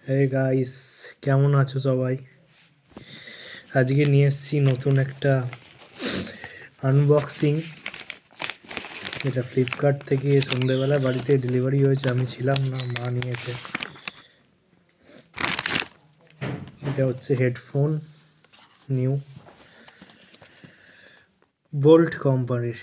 Hey guys, কেমন আছো সবাই? আজকে নিয়ে এসেছি নতুন একটা আনবক্সিং। এটা ফ্লিপকার্ট থেকে সন্ধ্যেবেলা বাড়িতে ডেলিভারি হয়েছে, আমি ছিলাম না, মা নিয়েছে। এটা হচ্ছে হেডফোন, নিউ বোল্ট কোম্পানির।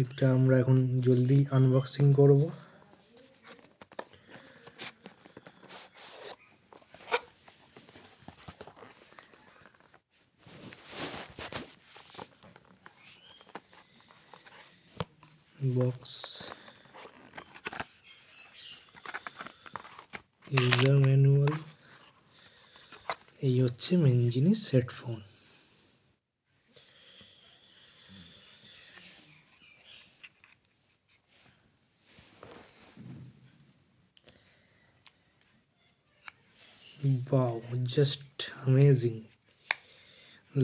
এটা আমরা এখন জলদি আনবক্সিং করব। বক্স, ইউজার ম্যানুয়াল, এই হচ্ছে মেন জিনিস, হেডফোন। Wow, just amazing.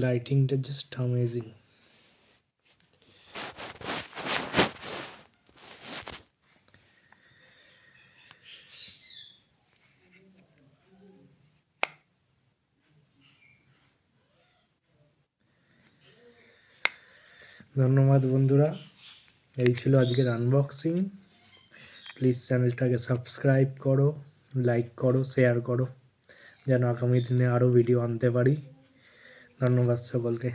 লাইটিংটা জাস্ট অ্যামেজিং। ধন্যবাদ বন্ধুরা, এই ছিল আজকের আনবক্সিং। প্লিজ চ্যানেলটাকে সাবস্ক্রাইব করো, লাইক করো, শেয়ার করো, যেন আগামী দিনে আরও ভিডিও আনতে পারি। ধন্যবাদ সকলকে।